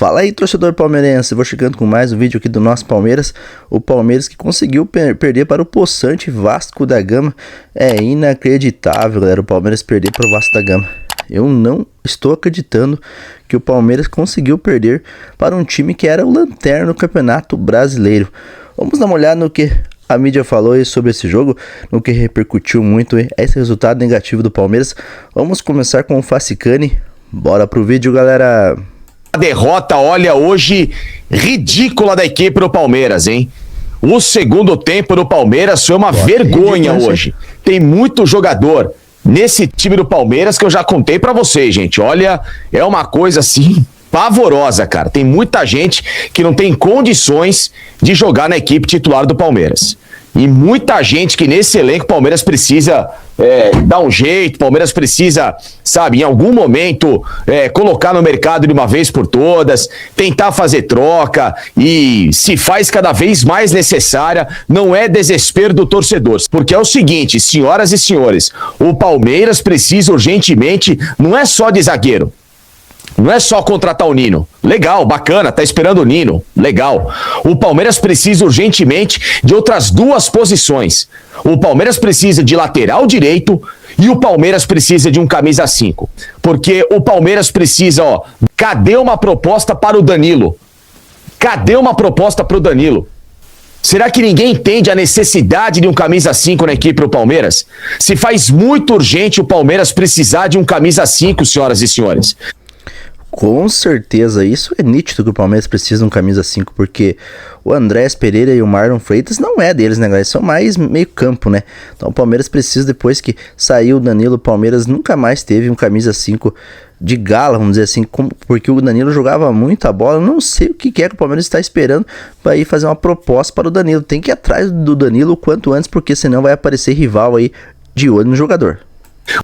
Fala aí, torcedor palmeirense, vou chegando com mais um vídeo aqui do nosso Palmeiras. O Palmeiras que conseguiu perder para o possante Vasco da Gama. É inacreditável, galera, o Palmeiras perder para o Vasco da Gama. Eu não estou acreditando que o Palmeiras conseguiu perder para um time que era o lanterna do Campeonato Brasileiro. Vamos dar uma olhada no que a mídia falou aí sobre esse jogo, no que repercutiu muito esse resultado negativo do Palmeiras. Vamos começar com o Facicani. Bora pro vídeo, galera. A derrota, olha, hoje ridícula da equipe do Palmeiras, hein? O segundo tempo do Palmeiras foi uma vergonha hoje. Tem muito jogador nesse time do Palmeiras que eu já contei pra vocês, gente. Olha, é uma coisa assim pavorosa, cara. Tem muita gente que não tem condições de jogar na equipe titular do Palmeiras. E muita gente que nesse elenco o Palmeiras precisa dar um jeito, o Palmeiras precisa, sabe, em algum momento colocar no mercado de uma vez por todas, tentar fazer troca e se faz cada vez mais necessária, não é desespero do torcedor. Porque é o seguinte, senhoras e senhores, o Palmeiras precisa urgentemente, não é só de zagueiro. Não é só contratar o Nino. Legal, bacana, tá esperando o Nino. Legal. O Palmeiras precisa urgentemente de outras duas posições. O Palmeiras precisa de lateral direito e o Palmeiras precisa de um camisa 5. Porque o Palmeiras precisa, cadê uma proposta para o Danilo? Cadê uma proposta para o Danilo? Será que ninguém entende a necessidade de um camisa 5 na equipe do Palmeiras? Se faz muito urgente o Palmeiras precisar de um camisa 5, senhoras e senhores. Com certeza, isso é nítido que o Palmeiras precisa de um camisa 5, porque o Andrés Pereira e o Marlon Freitas não é deles, né, galera? Eles são mais meio campo, né? Então o Palmeiras precisa, depois que saiu o Danilo, o Palmeiras nunca mais teve um camisa 5 de gala, vamos dizer assim, porque o Danilo jogava muita bola. Eu não sei o que é que o Palmeiras está esperando para ir fazer uma proposta para o Danilo. Tem que ir atrás do Danilo o quanto antes, porque senão vai aparecer rival aí de olho no jogador.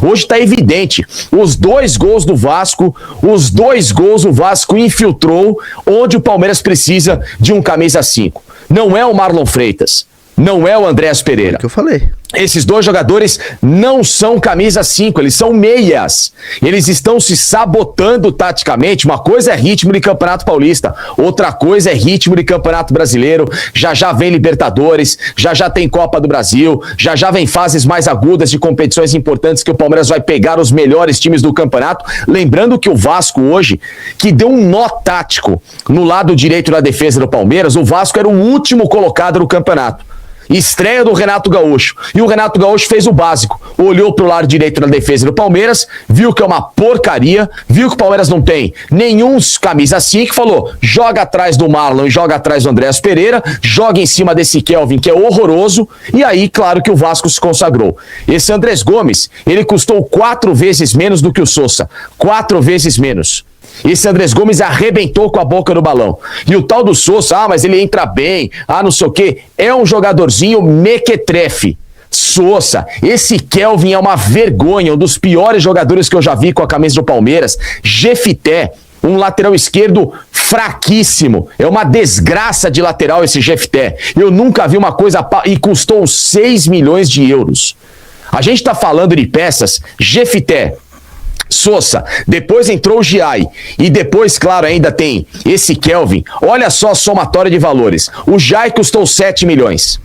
Hoje está evidente, os dois gols do Vasco, o Vasco infiltrou onde o Palmeiras precisa de um camisa 5. Não é o Marlon Freitas, não é o Andrés Pereira. É o que eu falei. Esses dois jogadores não são camisa 5, eles são meias. Eles estão se sabotando taticamente. Uma coisa é ritmo de Campeonato Paulista, outra coisa é ritmo de Campeonato Brasileiro. Já vem Libertadores, já tem Copa do Brasil, já vem fases mais agudas de competições importantes que o Palmeiras vai pegar os melhores times do campeonato. Lembrando que o Vasco hoje, que deu um nó tático no lado direito da defesa do Palmeiras, o Vasco era o último colocado no campeonato. Estreia do Renato Gaúcho. E o Renato Gaúcho fez o básico. Olhou pro lado direito da defesa do Palmeiras, viu que é uma porcaria, viu que o Palmeiras não tem nenhum camisa 5, falou, joga atrás do Marlon e joga atrás do Andrés Pereira, joga em cima desse Kelvin, que é horroroso, e aí, claro que o Vasco se consagrou. Esse Andrés Gomes, ele custou 4 vezes menos do que o Sousa. 4 vezes menos. Esse Andrés Gomes arrebentou com a boca no balão. E o tal do Sousa, mas ele entra bem, não sei o quê. É um jogadorzinho mequetrefe. Sousa, esse Kelvin é uma vergonha, um dos piores jogadores que eu já vi com a camisa do Palmeiras. Jefité, um lateral esquerdo fraquíssimo. É uma desgraça de lateral esse Jefité. Eu nunca vi uma coisa... E custou 6 milhões de euros. A gente tá falando de peças, Jefité, Sousa, depois entrou o Giai e depois, claro, ainda tem esse Kelvin. Olha só a somatória de valores. O Giai custou 7 milhões.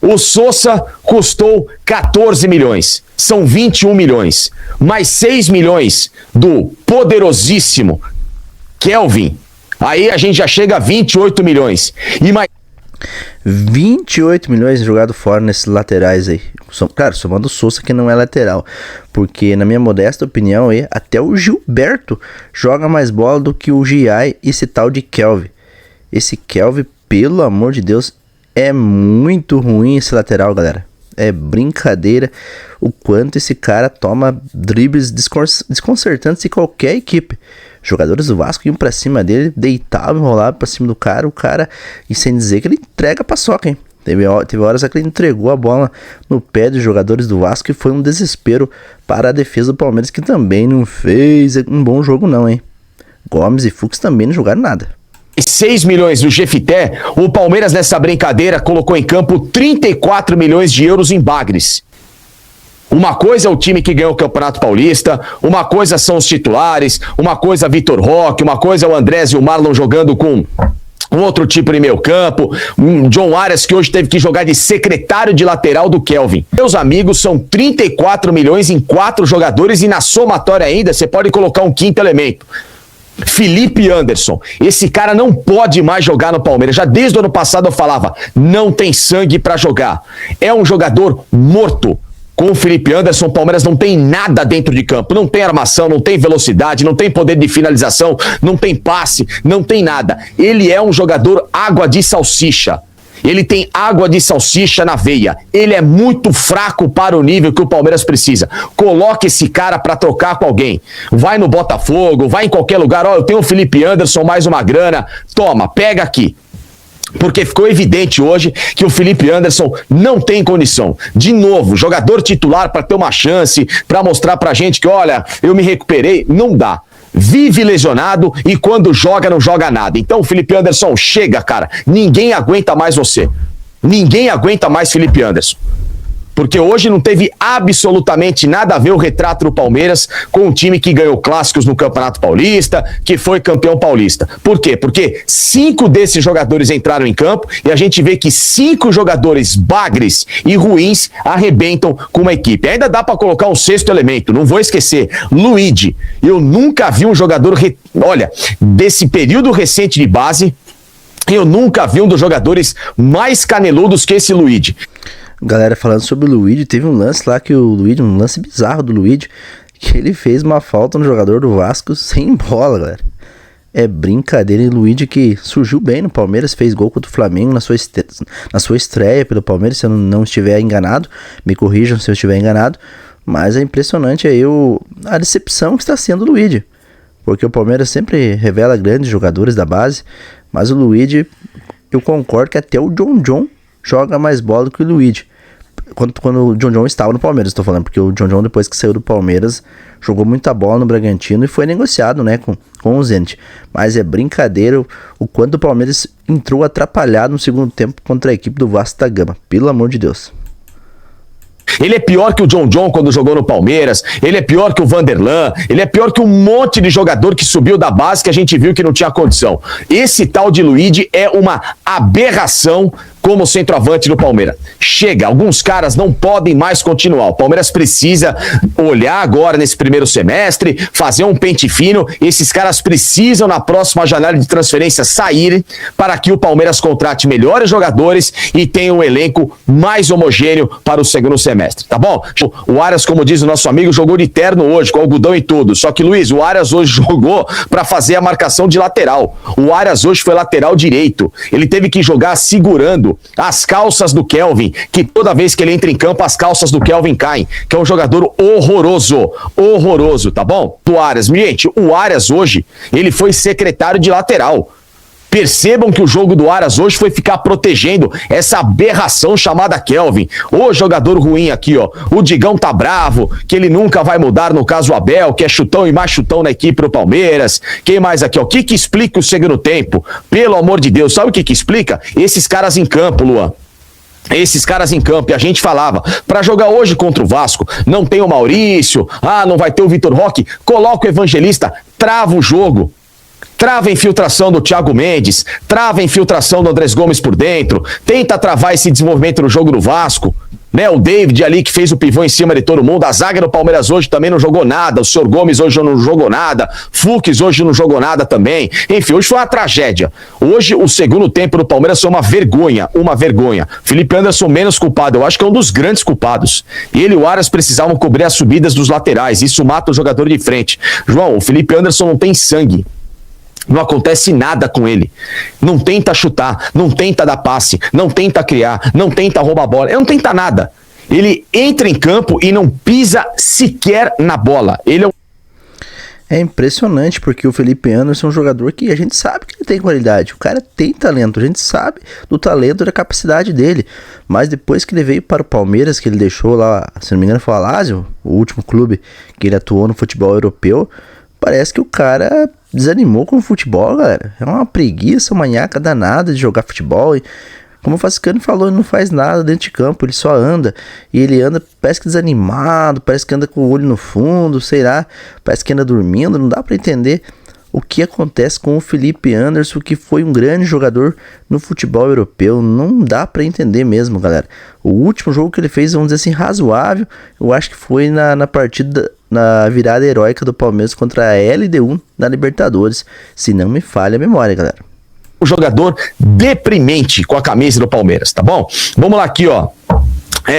O Sousa custou 14 milhões. São 21 milhões. Mais 6 milhões do poderosíssimo Kelvin. Aí a gente já chega a 28 milhões. E mais 28 milhões jogado fora nesses laterais aí. Claro, somando o Sousa, que não é lateral. Porque, na minha modesta opinião, até o Gilberto joga mais bola do que o Giai e esse tal de Kelvin. Esse Kelvin, pelo amor de Deus, é muito ruim esse lateral, galera. É brincadeira o quanto esse cara toma dribles desconcertantes em qualquer equipe. Jogadores do Vasco iam pra cima dele, deitavam, enrolavam pra cima do cara, o cara, e sem dizer que ele entrega paçoca, hein? Teve horas que ele entregou a bola no pé dos jogadores do Vasco e foi um desespero para a defesa do Palmeiras, que também não fez um bom jogo não, hein? Gomes e Fux também não jogaram nada. 6 milhões do Jefité, o Palmeiras nessa brincadeira colocou em campo 34 milhões de euros em Bagres. Uma coisa é o time que ganhou o Campeonato Paulista, uma coisa são os titulares, uma coisa é Vitor Roque, uma coisa é o Andrés e o Marlon jogando com um outro tipo de meio campo, um John Arias que hoje teve que jogar de secretário de lateral do Kelvin. Meus amigos, são 34 milhões em 4 jogadores e na somatória ainda você pode colocar um quinto elemento. Felipe Anderson, esse cara não pode mais jogar no Palmeiras. Já desde o ano passado eu falava, não tem sangue pra jogar. É um jogador morto. Com o Felipe Anderson, o Palmeiras não tem nada dentro de campo. Não tem armação, não tem velocidade, não tem poder de finalização, não tem passe, não tem nada. Ele é um jogador água de salsicha. Ele tem água de salsicha na veia. Ele é muito fraco para o nível que o Palmeiras precisa. Coloque esse cara para trocar com alguém. Vai no Botafogo, vai em qualquer lugar. Ó, eu tenho o Felipe Anderson, mais uma grana. Toma, pega aqui. Porque ficou evidente hoje que o Felipe Anderson não tem condição. De novo, jogador titular para ter uma chance, para mostrar pra gente que, olha, eu me recuperei, não dá. Vive lesionado e quando joga, não joga nada. Então, Felipe Anderson, chega, cara. Ninguém aguenta mais você. Ninguém aguenta mais Felipe Anderson. Porque hoje não teve absolutamente nada a ver o retrato do Palmeiras com um time que ganhou clássicos no Campeonato Paulista, que foi campeão paulista. Por quê? Porque 5 desses jogadores entraram em campo e a gente vê que 5 jogadores bagres e ruins arrebentam com uma equipe. Ainda dá para colocar um 6º elemento, não vou esquecer, Luigi. Eu nunca vi um jogador, olha, desse período recente de base, eu nunca vi um dos jogadores mais caneludos que esse Luigi. Galera falando sobre o Luigi, teve um lance lá que o Luigi, um lance bizarro do Luigi, que ele fez uma falta no jogador do Vasco sem bola, galera. É brincadeira, e o Luigi que surgiu bem no Palmeiras, fez gol contra o Flamengo na sua estreia pelo Palmeiras, se eu não estiver enganado, me corrijam se eu estiver enganado, mas é impressionante aí a decepção que está sendo o Luigi, porque o Palmeiras sempre revela grandes jogadores da base, mas o Luigi, eu concordo que até o John joga mais bola do que o Luigi. Quando o John estava no Palmeiras, estou falando, porque o John depois que saiu do Palmeiras, jogou muita bola no Bragantino e foi negociado, né, com o Zenit. Mas é brincadeira o quanto o Palmeiras entrou atrapalhado no segundo tempo contra a equipe do Vasco da Gama, pelo amor de Deus. Ele é pior que o John quando jogou no Palmeiras, ele é pior que o Vanderlan, ele é pior que um monte de jogador que subiu da base que a gente viu que não tinha condição. Esse tal de Luigi é uma aberração como centroavante do Palmeiras. Chega, alguns caras não podem mais continuar. O Palmeiras precisa olhar agora nesse primeiro semestre, fazer um pente fino. Esses caras precisam na próxima janela de transferência saírem para que o Palmeiras contrate melhores jogadores e tenha um elenco mais homogêneo para o segundo semestre, tá bom? O Arias, como diz o nosso amigo, jogou de terno hoje, com algodão e tudo. Só que, Luiz, o Arias hoje jogou para fazer a marcação de lateral. O Arias hoje foi lateral direito. Ele teve que jogar segurando as calças do Kelvin, que toda vez que ele entra em campo, as calças do Kelvin caem, que é um jogador horroroso, tá bom? O Arias, gente, o Arias hoje, ele foi secretário de lateral. Percebam que o jogo do Arias hoje foi ficar protegendo essa aberração chamada Kelvin. O jogador ruim aqui, ó. O Digão tá bravo, que ele nunca vai mudar, no caso o Abel, que é chutão e mais chutão na equipe pro Palmeiras. Quem mais aqui, ó? O que explica o segundo tempo? Pelo amor de Deus, sabe o que explica? Esses caras em campo, Luan. Esses caras em campo, e a gente falava, pra jogar hoje contra o Vasco, não tem o Maurício, não vai ter o Vitor Roque, coloca o Evangelista, trava o jogo. Trava a infiltração do Thiago Mendes, trava a infiltração do Andrés Gomes por dentro, tenta travar esse desenvolvimento no jogo do Vasco, né? O David ali que fez o pivô em cima de todo mundo, a zaga do Palmeiras hoje também não jogou nada, o Sr. Gomes hoje não jogou nada, Fux hoje não jogou nada também, enfim, hoje foi uma tragédia. Hoje o segundo tempo do Palmeiras foi uma vergonha. Felipe Anderson menos culpado, eu acho que é um dos grandes culpados. Ele e o Arias precisavam cobrir as subidas dos laterais, isso mata o jogador de frente. João, o Felipe Anderson não tem sangue. Não acontece nada com ele. Não tenta chutar, não tenta dar passe, não tenta criar, não tenta roubar a bola, ele não tenta nada. Ele entra em campo e não pisa sequer na bola. Ele é impressionante, porque o Felipe Anderson é um jogador que a gente sabe que ele tem qualidade. O cara tem talento, a gente sabe do talento e da capacidade dele. Mas depois que ele veio para o Palmeiras, que ele deixou lá, se não me engano foi o Lazio, o último clube que ele atuou no futebol europeu, parece que o cara desanimou com o futebol, galera. É uma preguiça, uma nhaca danada de jogar futebol. E Como o Fascani falou, ele não faz nada dentro de campo, ele só anda. E ele anda, parece que desanimado, parece que anda com o olho no fundo, sei lá, parece que anda dormindo, não dá pra entender o que acontece com o Felipe Anderson, que foi um grande jogador no futebol europeu. Não dá pra entender mesmo, galera. O último jogo que ele fez, vamos dizer assim, razoável, eu acho que foi na partida, na virada heróica do Palmeiras contra a LDU na Libertadores, se não me falha a memória, galera. Um jogador deprimente com a camisa do Palmeiras, tá bom? Vamos lá aqui, ó.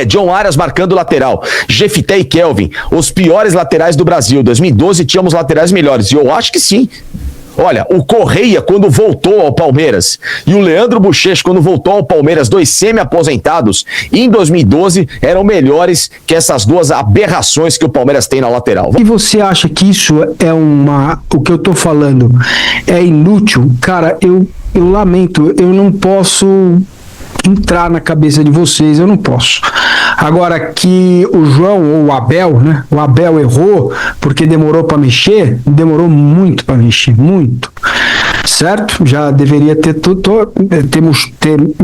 John Arias marcando lateral. Jefité e Kelvin, os piores laterais do Brasil. 2012 tínhamos laterais melhores. E eu acho que sim. Olha, o Correia, quando voltou ao Palmeiras, e o Leandro Bochecha, quando voltou ao Palmeiras, 2 semi-aposentados, em 2012 eram melhores que essas duas aberrações que o Palmeiras tem na lateral. E você acha que isso é o que eu tô falando é inútil? Cara, eu lamento, eu não posso entrar na cabeça de vocês, eu não posso. Agora que o João ou o Abel, né? O Abel errou porque demorou para mexer, demorou muito para mexer, muito. Certo? Já deveria ter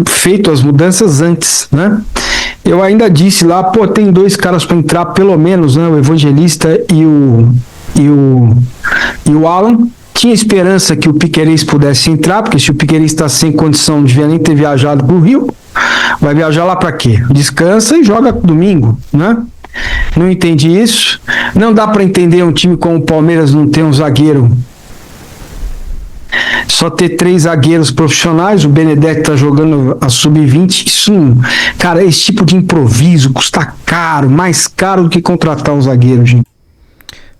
feito as mudanças antes, né? Eu ainda disse lá, pô, tem 2 caras para entrar pelo menos, né? O Evangelista e o Alan. Tinha esperança que o Piquerez pudesse entrar, porque se o Piquerez está sem condição, não devia nem ter viajado para o Rio. Vai viajar lá para quê? Descansa e joga domingo, né? Não entendi isso. Não dá para entender um time como o Palmeiras não ter um zagueiro. Só ter 3 zagueiros profissionais, o Benedetti tá jogando a sub-20. Isso, cara, esse tipo de improviso custa caro, mais caro do que contratar um zagueiro, gente.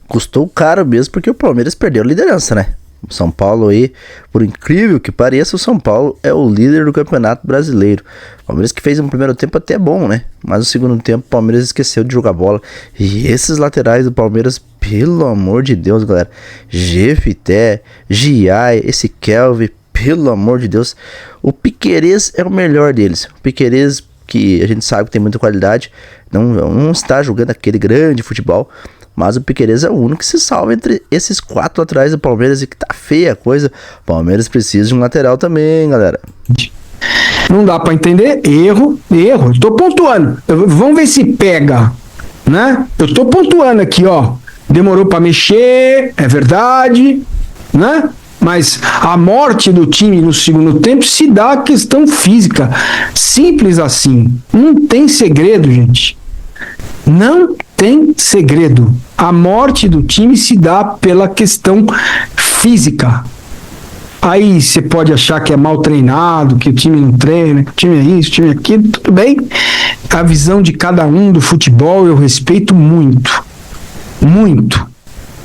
Custou caro mesmo porque o Palmeiras perdeu a liderança, né? O São Paulo aí, por incrível que pareça, o São Paulo é o líder do Campeonato Brasileiro. O Palmeiras que fez um primeiro tempo até bom, né? Mas no segundo tempo o Palmeiras esqueceu de jogar bola. E esses laterais do Palmeiras, pelo amor de Deus, galera. Jefité, Giai, esse Kelvin, pelo amor de Deus. O Piquerez é o melhor deles. O Piquerez, que a gente sabe que tem muita qualidade, não está jogando aquele grande futebol. Mas o Piquerez é o único que se salva entre esses 4 laterais do Palmeiras e que tá feia a coisa. O Palmeiras precisa de um lateral também, galera. Não dá pra entender. Erro. Tô pontuando. Vamos ver se pega, né? Eu tô pontuando aqui, ó. Demorou pra mexer, é verdade, né? Mas a morte do time no segundo tempo se dá a questão física. Simples assim. Não tem segredo, gente. Não tem segredo. A morte do time se dá pela questão física. Aí você pode achar que é mal treinado, que o time não treina, que o time é isso, o time é aquilo, tudo bem. A visão de cada um do futebol eu respeito muito. Muito.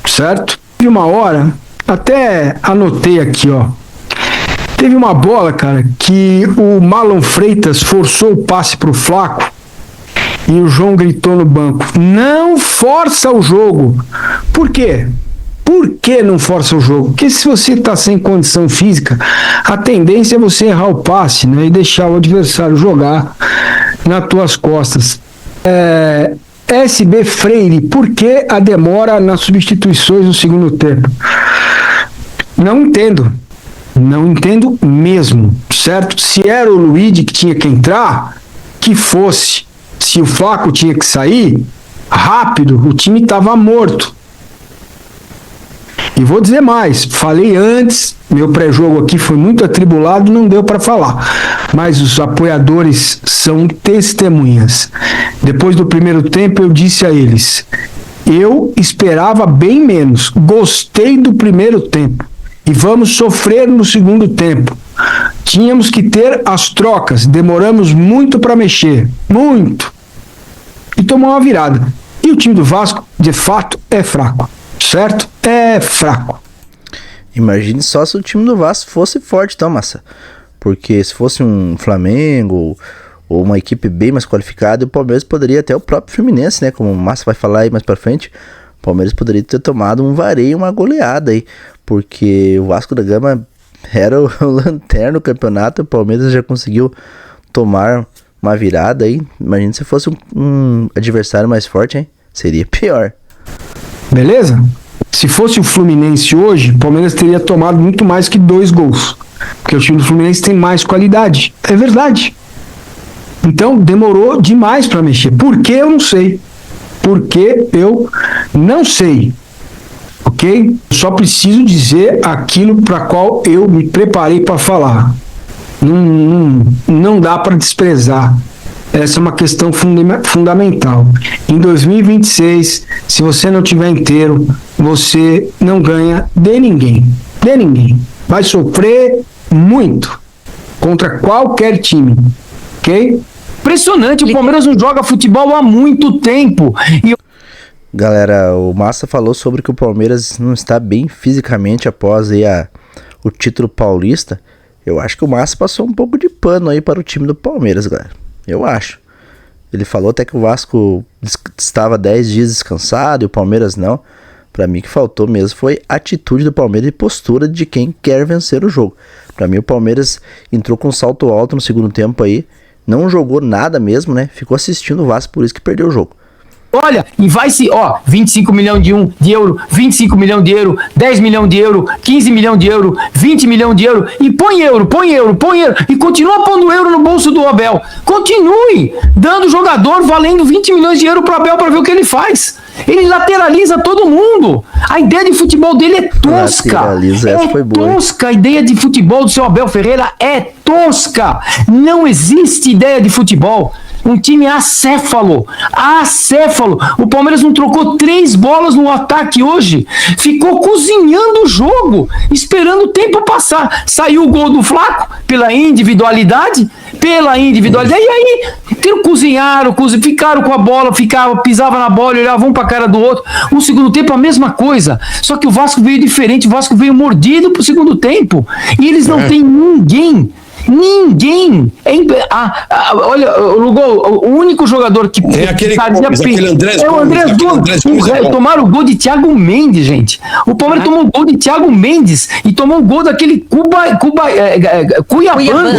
Certo? Teve uma hora, até anotei aqui, ó. Teve uma bola, cara, que o Marlon Freitas forçou o passe pro Flaco. E o João gritou no banco: não força o jogo. Por quê? Por que não força o jogo? Porque se você está sem condição física, a tendência é você errar o passe, né, e deixar o adversário jogar nas tuas costas. SB Freire, por que a demora nas substituições no segundo tempo? Não entendo. Não entendo mesmo, certo? Se era o Luigi que tinha que entrar, que fosse. Se o Flaco tinha que sair rápido, o time estava morto. E vou dizer mais, falei antes, meu pré-jogo aqui foi muito atribulado, não deu para falar. Mas os apoiadores são testemunhas. Depois do primeiro tempo eu disse a eles: eu esperava bem menos, gostei do primeiro tempo e vamos sofrer no segundo tempo. Tínhamos que ter as trocas, demoramos muito para mexer, muito. E tomou uma virada. E o time do Vasco, de fato, é fraco, certo? É fraco. Imagine só se o time do Vasco fosse forte, então, Massa. Porque se fosse um Flamengo ou uma equipe bem mais qualificada, o Palmeiras poderia, até o próprio Fluminense, né? Como o Massa vai falar aí mais pra frente, o Palmeiras poderia ter tomado um vareio, uma goleada aí. Porque o Vasco da Gama era o lanterna do campeonato, o Palmeiras já conseguiu tomar uma virada aí. Imagina se fosse um adversário mais forte, hein? Seria pior. Beleza? Se fosse o Fluminense hoje, o Palmeiras teria tomado muito mais que 2 gols. Porque o time do Fluminense tem mais qualidade. É verdade. Então, demorou demais para mexer. Por que eu não sei? Porque eu não sei. Ok? Só preciso dizer aquilo para qual eu me preparei para falar. Não dá para desprezar. Essa é uma questão fundamental. Em 2026, se você não tiver inteiro, você não ganha de ninguém. De ninguém. Vai sofrer muito contra qualquer time. Ok? Impressionante, o Palmeiras não joga futebol há muito tempo. E Galera, o Massa falou sobre que o Palmeiras não está bem fisicamente após aí o título paulista. Eu acho que o Massa passou um pouco de pano aí para o time do Palmeiras, galera. Eu acho. Ele falou até que o Vasco estava 10 dias descansado e o Palmeiras não. Pra mim, o que faltou mesmo foi atitude do Palmeiras e postura de quem quer vencer o jogo. Pra mim, o Palmeiras entrou com um salto alto no segundo tempo aí. Não jogou nada mesmo, né? Ficou assistindo o Vasco, por isso que perdeu o jogo. olha, e vai se, 25 milhões de euro, 25 milhões de euro, 10 milhões de euro, 15 milhões de euro, 20 milhões de euro, e põe euro, e continua pondo euro no bolso do Abel. Continue dando jogador valendo 20 milhões de euro pro Abel para ver o que ele faz. Ele lateraliza todo mundo. A ideia de futebol dele é tosca. Foi boa, tosca. A ideia de futebol do seu Abel Ferreira é tosca. Não existe ideia de futebol. Um time acéfalo. O Palmeiras não trocou 3 bolas no ataque hoje. Ficou cozinhando o jogo, esperando o tempo passar. Saiu o gol do Flaco pela individualidade. E aí, cozinharam, ficaram com a bola, pisavam na bola, olhavam um pra cara do outro. O segundo tempo a mesma coisa. Só que o Vasco veio diferente, o Vasco veio mordido pro segundo tempo. E eles não têm ninguém. Olha, o único jogador que tem aquele Andrés é o Andrés Gomes. Tomaram o gol de Thiago Mendes, gente. O Palmeiras tomou o gol de Thiago Mendes e tomou o gol daquele Cuiabano.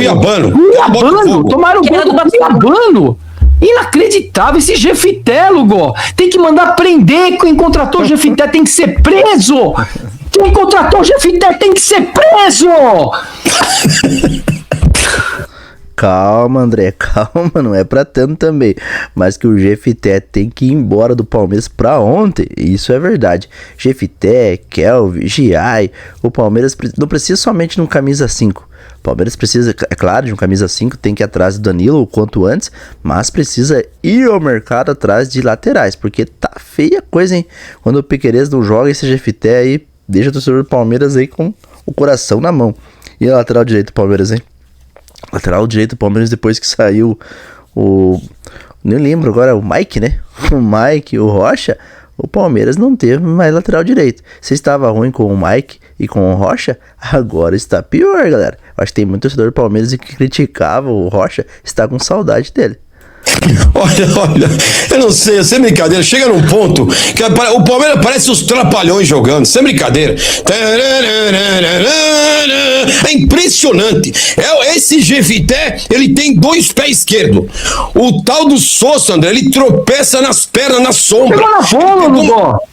Tomaram o gol do Cuiabano. Inacreditável esse Jefité, Lugó. Tem que mandar prender quem contratou o Jefité, tem que ser preso. Quem contratou o Jefité tem que ser preso. Calma, André, calma, não é pra tanto também. Mas que o Jefité tem que ir embora do Palmeiras pra ontem, isso é verdade. Jefité, Kelvin, Giai, o Palmeiras não precisa somente de um camisa 5. O Palmeiras precisa, é claro, de um camisa 5, tem que ir atrás do Danilo o quanto antes, mas precisa ir ao mercado atrás de laterais, porque tá feia a coisa, hein? Quando o Piquerez não joga, esse Jefité aí deixa o torcedor do Palmeiras aí com o coração na mão. E a lateral direito do Palmeiras, hein? Lateral direito do Palmeiras depois que saiu nem lembro agora, o Mike, né? O Mike, o Rocha, o Palmeiras não teve mais lateral direito. Se estava ruim com o Mike e com o Rocha, agora está pior, galera. Acho que tem muito torcedor do Palmeiras que criticava o Rocha, está com saudade dele. Olha, eu não sei, sem brincadeira, chega num ponto que o Palmeiras parece os trapalhões jogando, sem brincadeira. É impressionante. Esse Jefité, ele tem 2 pés esquerdos. O tal do Sousa, André, ele tropeça nas pernas, na sombra.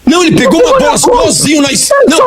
Ele pegou uma bola sozinho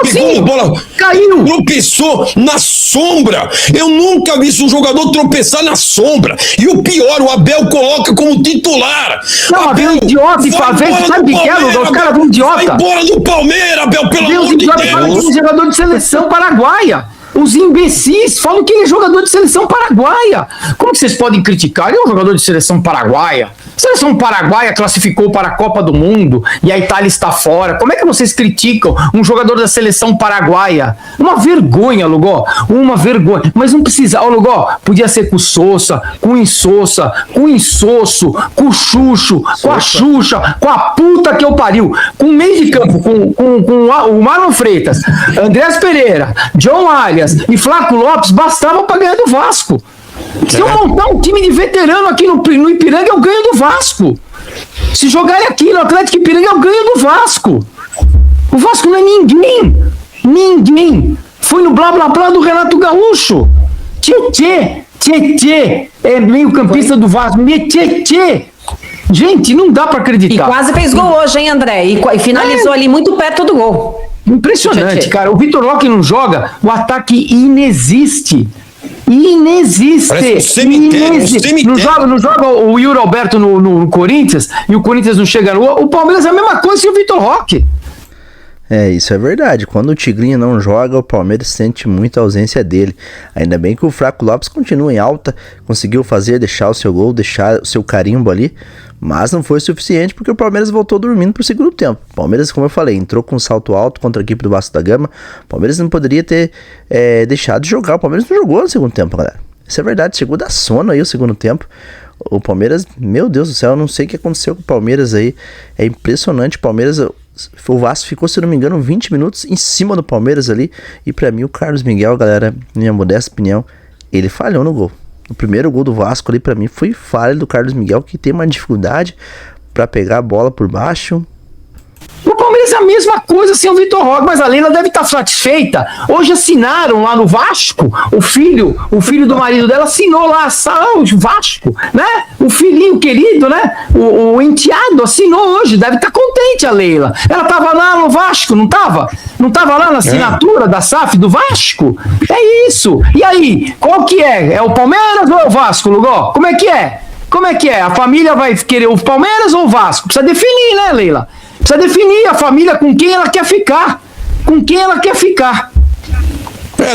pegou uma bola, caiu, tropeçou na sombra. Eu nunca vi um jogador tropeçar na sombra. E o pior, o Abel coloca como titular. Não, Abel idiota e sabe o que é? Os caras vão idiota. Vai embora do Palmeiras, Abel, pelo amor de Deus. Os jogador de seleção paraguaia. Os imbecis falam que ele é jogador de seleção paraguaia. Como que vocês podem criticar? Ele é um jogador de seleção paraguaia. A seleção paraguaia classificou para a Copa do Mundo e a Itália está fora. Como é que vocês criticam um jogador da seleção paraguaia? Uma vergonha, Lugó. Uma vergonha. Mas não precisa. Lugó, podia ser com o Sousa, com o Insossa, com o Insosso, com o Xuxo, com a Xuxa, com a puta que eu pariu. Com o meio de campo, com o Marlon Freitas, Andrés Pereira, John Arias e Flaco Lopes, bastava para ganhar do Vasco. Se eu montar um time de veterano aqui no Ipiranga, eu ganho do Vasco. Se jogarem aqui no Atlético Ipiranga, eu ganho do Vasco. O Vasco não é ninguém. Foi no blá blá blá do Renato Gaúcho. Tietê é meio campista do Vasco. Tietê. Gente, não dá pra acreditar. E quase fez gol hoje, hein, André? E finalizou ali muito perto do gol. Impressionante, cara. O Vitor Roque não joga, o ataque inexiste. Inexiste. Parece um cemitério, Não joga o Yuri Alberto no Corinthians e o Corinthians não chega no... O Palmeiras é a mesma coisa que o Vitor Roque. Isso é verdade. Quando o Tigrinho não joga, o Palmeiras sente muito a ausência dele. Ainda bem que o Flaco Lopes continua em alta, conseguiu deixar o seu gol, deixar o seu carimbo ali, mas não foi suficiente porque o Palmeiras voltou dormindo pro segundo tempo. O Palmeiras, como eu falei, entrou com um salto alto contra a equipe do Vasco da Gama. O Palmeiras não poderia ter deixado de jogar. O Palmeiras não jogou no segundo tempo, galera. Isso é verdade, chegou da sono aí o segundo tempo. O Palmeiras, meu Deus do céu, eu não sei o que aconteceu com o Palmeiras aí. É impressionante, o Vasco ficou, se não me engano, 20 minutos em cima do Palmeiras ali. E pra mim o Carlos Miguel, galera, minha modesta opinião, ele falhou no gol. O primeiro gol do Vasco ali pra mim foi falha do Carlos Miguel, que tem uma dificuldade pra pegar a bola por baixo. O Palmeiras é a mesma coisa sem o Vitor Roque, mas a Leila deve estar satisfeita. Hoje assinaram lá no Vasco, o filho do marido dela assinou lá o Vasco, né? O filhinho querido, né? O enteado assinou hoje, deve estar contente a Leila. Ela estava lá no Vasco, não estava? Não estava lá na assinatura da SAF do Vasco? É isso. E aí, qual que é? É o Palmeiras ou é o Vasco, Lugó? Como é que é? Como é que é? A família vai querer o Palmeiras ou o Vasco? Precisa definir, né, Leila? Precisa definir a família com quem ela quer ficar. Com quem ela quer ficar.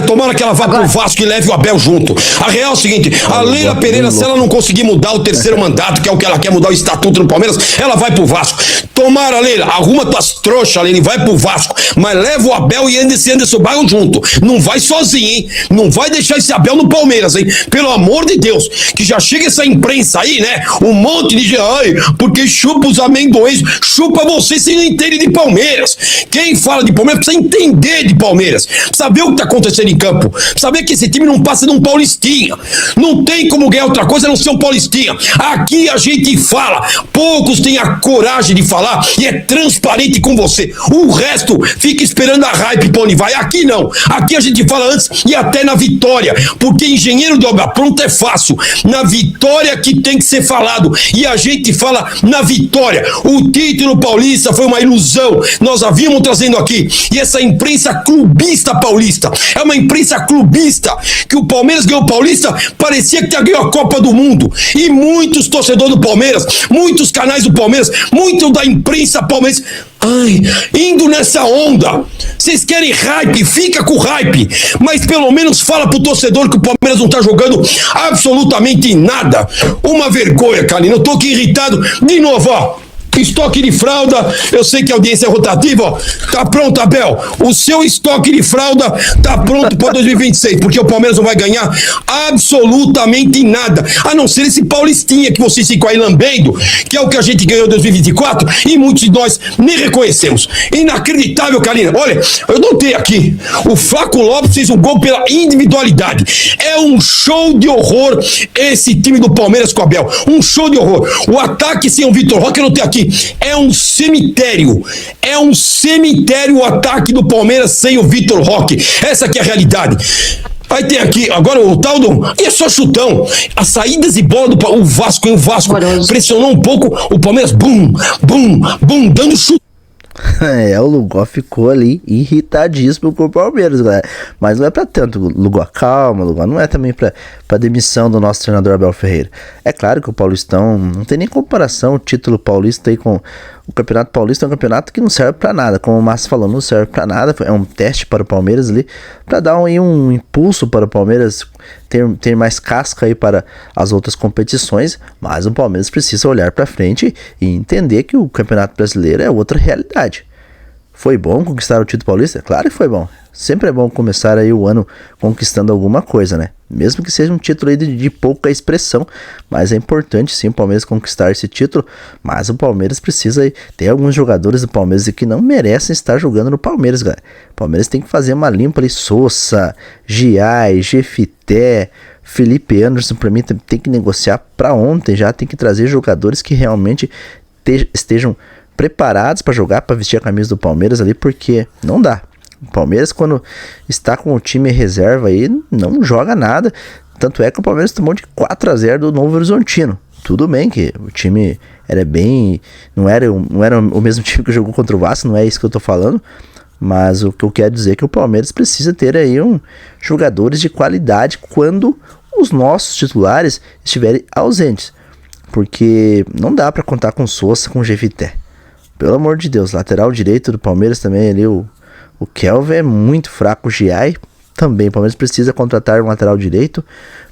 Tomara que ela vá pro Vasco e leve o Abel junto. A real é o seguinte, a Leila Pereira, se ela não conseguir mudar o terceiro mandato, que é o que ela quer, mudar o estatuto do Palmeiras, ela vai pro Vasco. Tomara, Leila, arruma tuas trouxas, Leila, e vai pro Vasco. Mas leva o Abel e esse Anderson Bairro junto. Não vai sozinho, hein? Não vai deixar esse Abel no Palmeiras, hein? Pelo amor de Deus. Que já chega essa imprensa aí, né? Um monte de gente, porque chupa os amendoins. Chupa você se não entende de Palmeiras. Quem fala de Palmeiras precisa entender de Palmeiras. Precisa ver o que tá acontecendo em campo. Saber que esse time não passa de um paulistinha. Não tem como ganhar outra coisa a não ser um paulistinha. Aqui a gente fala. Poucos têm a coragem de falar e é transparente com você. O resto fica esperando a hype pra onde vai. Aqui não. Aqui a gente fala antes e até na vitória. Porque engenheiro de obra pronta é fácil. Na vitória que tem que ser falado. E a gente fala na vitória. O título paulista foi uma ilusão. Nós havíamos trazendo aqui. E essa imprensa clubista paulista é uma imprensa clubista, que o Palmeiras ganhou o Paulista, parecia que tinha ganho a Copa do Mundo. E muitos torcedores do Palmeiras, muitos canais do Palmeiras, muito da imprensa palmeirense, indo nessa onda. Vocês querem hype? Fica com hype. Mas pelo menos fala pro torcedor que o Palmeiras não tá jogando absolutamente nada. Uma vergonha, Carlinhos. Eu tô aqui irritado. De novo, estoque de fralda, eu sei que a audiência é rotativa, tá pronto, Abel, o seu estoque de fralda tá pronto para 2026, porque o Palmeiras não vai ganhar absolutamente nada, a não ser esse paulistinha que vocês ficam aí lambendo, que é o que a gente ganhou em 2024, e muitos de nós nem reconhecemos. Inacreditável, Karina. Olha, eu notei aqui, o Flaco Lopes fez um gol pela individualidade, é um show de horror esse time do Palmeiras com o Abel, um show de horror. O ataque sem o Vitor Roque, eu notei aqui, é um cemitério o ataque do Palmeiras sem o Vitor Roque. Essa aqui é a realidade. Aí tem aqui, agora o tal do... E é só chutão. As saídas e bola do o Vasco pressionou um pouco, o Palmeiras, bum, dando chute. O Lugó ficou ali irritadíssimo com o Palmeiras, galera. Mas não é pra tanto, Lugó, calma, Lugó. Não é também pra demissão do nosso treinador Abel Ferreira. É claro que o Paulistão não tem nem comparação. O título paulista aí com o Campeonato Paulista é um campeonato que não serve pra nada. Como o Márcio falou, não serve pra nada. É um teste para o Palmeiras ali, pra dar um impulso para o Palmeiras ter mais casca aí para as outras competições. Mas o Palmeiras precisa olhar pra frente e entender que o Campeonato Brasileiro é outra realidade. Foi bom conquistar o título paulista? Claro que foi bom. Sempre é bom começar aí o ano conquistando alguma coisa, né? Mesmo que seja um título aí de pouca expressão, mas é importante sim o Palmeiras conquistar esse título. Mas o Palmeiras precisa aí, tem alguns jogadores do Palmeiras que não merecem estar jogando no Palmeiras, galera. O Palmeiras tem que fazer uma limpa ali, Sousa, Giai, Jefité, Felipe Anderson, pra mim tem que negociar pra ontem já, tem que trazer jogadores que realmente estejam preparados para jogar, para vestir a camisa do Palmeiras ali, porque não dá. O Palmeiras, quando está com o time reserva aí, não joga nada. Tanto é que o Palmeiras tomou de 4-0 do Novo Horizontino. Tudo bem que o time era bem... Não era o mesmo time que jogou contra o Vasco, não é isso que eu tô falando. Mas o que eu quero dizer é que o Palmeiras precisa ter aí jogadores de qualidade quando os nossos titulares estiverem ausentes. Porque não dá para contar com Sousa, com Jefité. Pelo amor de Deus, lateral direito do Palmeiras também ali, o Kelvin é muito fraco, o Giai também. O Palmeiras precisa contratar um lateral direito,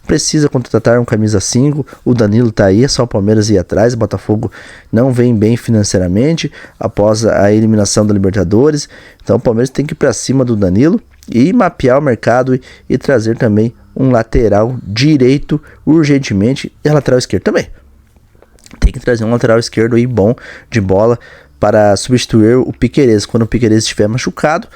precisa contratar um camisa 5, o Danilo tá aí, é só o Palmeiras ir atrás. O Botafogo não vem bem financeiramente após a eliminação da Libertadores, então o Palmeiras tem que ir para cima do Danilo e mapear o mercado e trazer também um lateral direito urgentemente e lateral esquerdo também. Tem que trazer um lateral esquerdo aí bom de bola para substituir o Piquerez. Quando o Piquerez estiver machucado,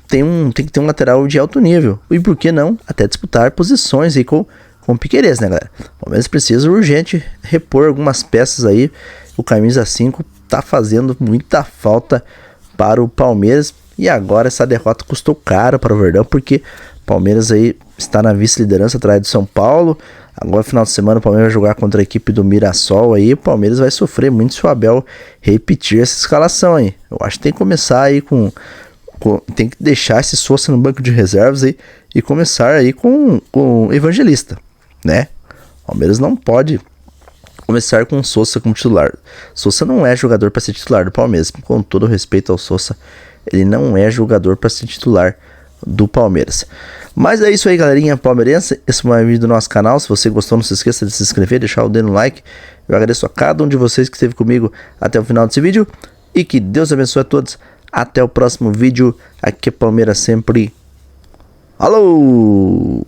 tem que ter um lateral de alto nível. E por que não até disputar posições aí com o Piquerez, né, galera? O Palmeiras precisa urgente repor algumas peças aí. O camisa 5 tá fazendo muita falta para o Palmeiras. E agora essa derrota custou caro para o Verdão, porque o Palmeiras aí está na vice-liderança atrás do São Paulo. Agora, final de semana, o Palmeiras vai jogar contra a equipe do Mirassol aí. O Palmeiras vai sofrer muito se o Abel repetir essa escalação aí. Eu acho que tem que começar aí tem que deixar esse Sousa no banco de reservas aí e começar aí com o Evangelista, né? O Palmeiras não pode começar com o Sousa como titular. Sousa não é jogador para ser titular do Palmeiras. Com todo respeito ao Sousa, ele não é jogador para ser titular do Palmeiras. Mas é isso aí, galerinha palmeirense. Esse foi o vídeo do nosso canal. Se você gostou, não se esqueça de se inscrever, deixar o dedo no like. Eu agradeço a cada um de vocês que esteve comigo até o final desse vídeo. E que Deus abençoe a todos. Até o próximo vídeo. Aqui é Palmeiras sempre. Alô!